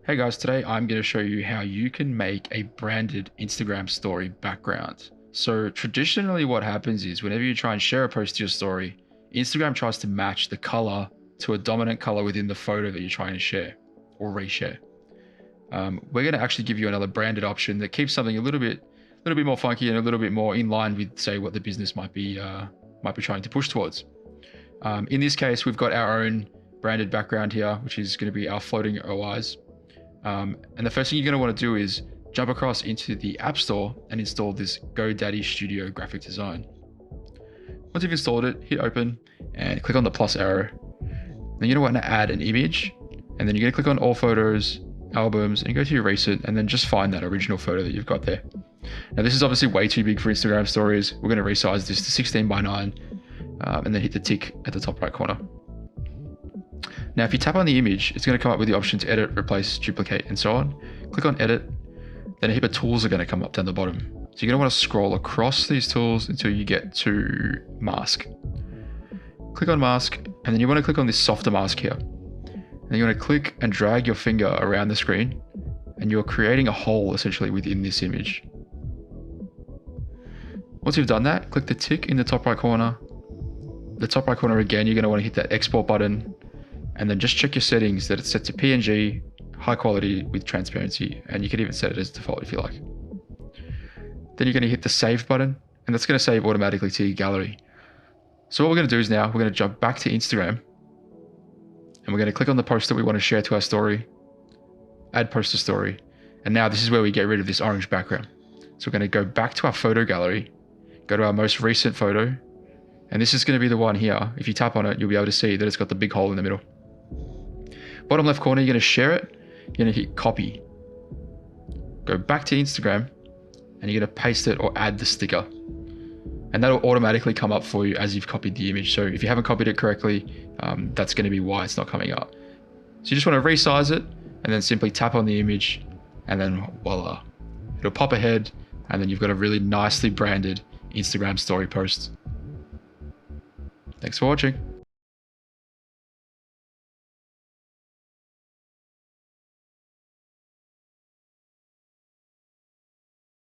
Hey guys, today I'm going to show you how you can make a branded Instagram story background. So traditionally what happens is whenever you try and share a post to your story, Instagram tries to match the color to a dominant color within the photo that you're trying to share or reshare. We're going to actually give you another branded option that keeps something a little bit more funky and a little bit more in line with, say, what the business might be trying to push towards. In this case, we've got our own branded background here, which is going to be our floating OIs. And the first thing you're going to want to do is jump across into the App Store and install this GoDaddy Studio graphic design. Once you've installed it, hit open and click on the plus arrow. Then you're going to want to add an image, and then you're going to click on all photos, albums, and go to your recent, and then just find that original photo that you've got there. Now this is obviously way too big for Instagram stories. We're going to resize this to 16 by 9 and then hit the tick at the top right corner. Now, if you tap on the image, it's going to come up with the option to edit, replace, duplicate, and so on. Click on edit, then a heap of tools are going to come up down the bottom. So you're going to want to scroll across these tools until you get to mask. Click on mask, and then you want to click on this softer mask here. And you're going to click and drag your finger around the screen, and you're creating a hole essentially within this image. Once you've done that, click the tick in the top right corner. The top right corner again, you're going to want to hit that export button, and then just check your settings that it's set to PNG, high quality with transparency, and you can even set it as default if you like. Then you're going to hit the save button, and that's going to save automatically to your gallery. So what we're going to do is now we're going to jump back to Instagram, and we're going to click on the post that we want to share to our story, add post to story, and now this is where we get rid of this orange background. So we're going to go back to our photo gallery, go to our most recent photo, and this is going to be the one here. If you tap on it, you'll be able to see that it's got the big hole in the middle. Bottom left corner, you're going to share it. You're going to hit copy. Go back to Instagram, and you're going to paste it or add the sticker. And that'll automatically come up for you as you've copied the image. So if you haven't copied it correctly, that's going to be why it's not coming up. So you just want to resize it, and then simply tap on the image, and then voila. It'll pop ahead, and then you've got a really nicely branded Instagram story post. Thanks for watching.